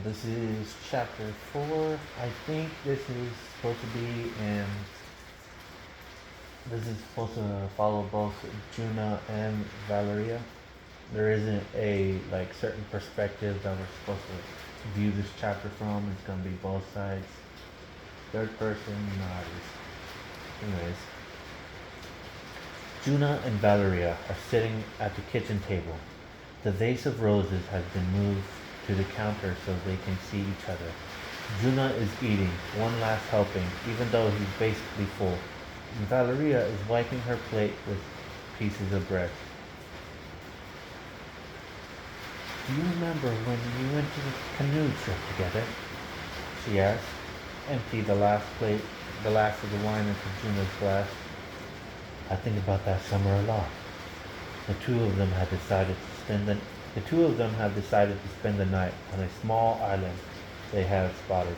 This is chapter 4. I think this is supposed to be in. This is supposed to follow both Juna and Valeria. There isn't a certain perspective that we're supposed to view this chapter from. It's gonna be both sides. Third person, anyways. Juna and Valeria are sitting at the kitchen table. The vase of roses has been moved to the counter so they can see each other. Juna is eating one last helping, even though he's basically full. And Valeria is wiping her plate with pieces of bread. Do you remember when we went to the canoe trip together? She asked, emptied the last of the wine into Juna's glass. I think about that summer a lot. The two of them had decided to spend the night on a small island they had spotted.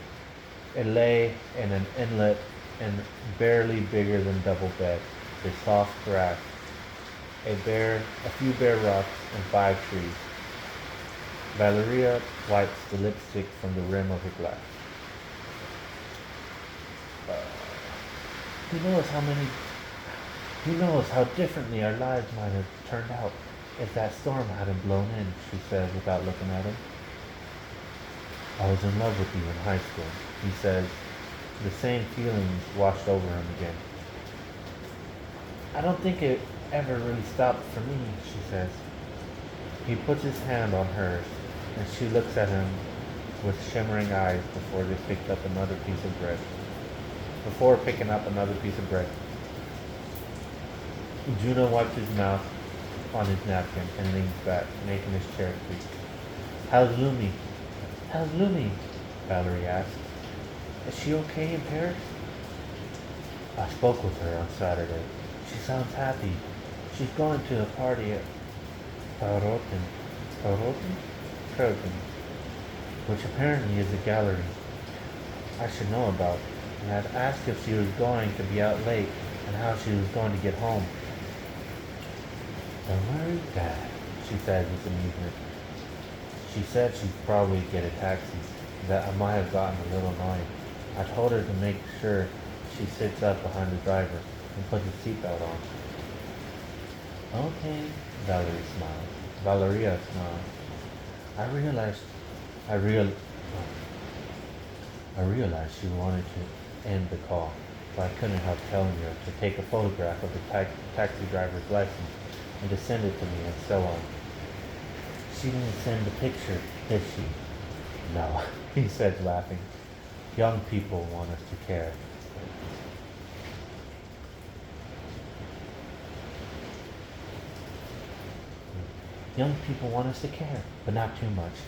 It lay in an inlet and barely bigger than double bed, with soft grass, a few bare rocks, and 5 trees. Valeria wipes the lipstick from the rim of her glass. Who knows how differently our lives might have turned out if that storm hadn't blown in, she said without looking at him. I was in love with you in high school, he says. The same feelings washed over him again. I don't think it ever really stopped for me, she says. He puts his hand on hers, and she looks at him with shimmering eyes before picking up another piece of bread. Juno wipes his mouth on his napkin and leans back, making his chair creak. How's Lumi? Valerie asks. Is she okay in Paris? I spoke with her on Saturday. She sounds happy. She's going to a party at Krogan, which apparently is a gallery I should know about, and I'd asked if she was going to be out late and how she was going to get home. Don't worry, Dad, she said with amusement. She said she'd probably get a taxi, that I might have gotten a little annoying. I told her to make sure she sits up behind the driver and puts the seatbelt on. Okay, Valeria smiled. I realized she wanted to end the call, so I couldn't help telling her to take a photograph of the taxi driver's license and to send it to me and so on. She didn't send the picture, did she? No, he said, laughing. Young people want us to care. Young people want us to care, but not too much.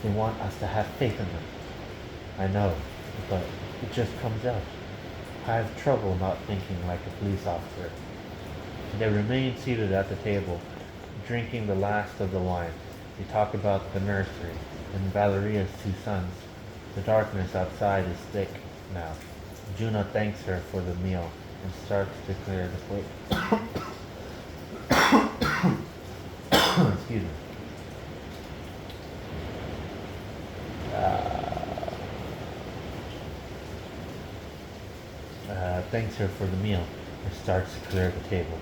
They want us to have faith in them. I know, but it just comes out. I have trouble not thinking like a police officer. They remain seated at the table, drinking the last of the wine. They talk about the nursery and Valeria's 2 sons. The darkness outside is thick now. Juna thanks her for the meal and starts to clear the plate. Excuse me. Thanks her for the meal and starts to clear the table.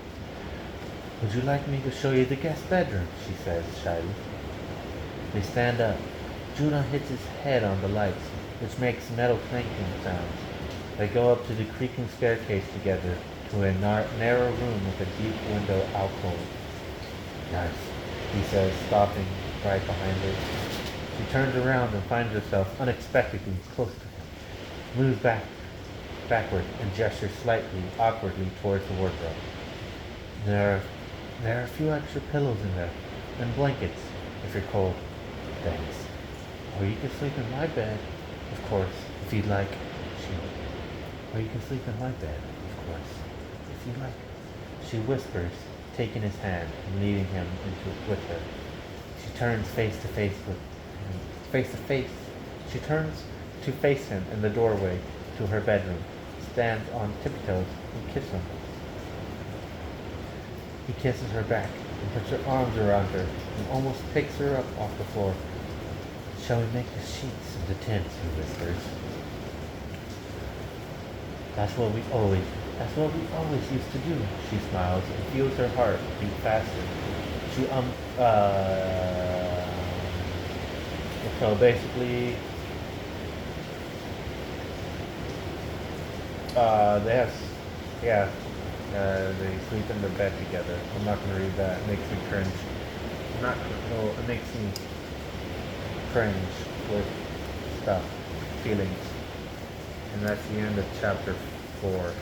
Would you like me to show you the guest bedroom? She says shyly. They stand up. Juna hits his head on the lights, which makes metal clanking sounds. They go up to the creaking staircase together to a narrow room with a deep window alcove. Nice, he says, stopping right behind her. She turns around and finds herself unexpectedly close to him, moves backward and gestures slightly awkwardly towards the wardrobe. There are a few extra pillows in there, and blankets, if you're cold. Thanks. Or you can sleep in my bed, of course, if you'd like. Or you can sleep in my bed, of course, if you'd like. She whispers, taking his hand and leading him with her. She turns face to face. She turns to face him in the doorway to her bedroom, stands on tiptoes and kisses him. He kisses her back and puts her arms around her and almost picks her up off the floor. Shall we make the sheets of the tent? He whispers. That's what we always used to do. She smiles and feels her heart beat faster. She, so basically, they have, yeah, they sleep in the bed together. I'm not gonna read that. It makes me cringe. I'm not, no, it makes me cringe with stuff, feelings. And that's the end of chapter 4.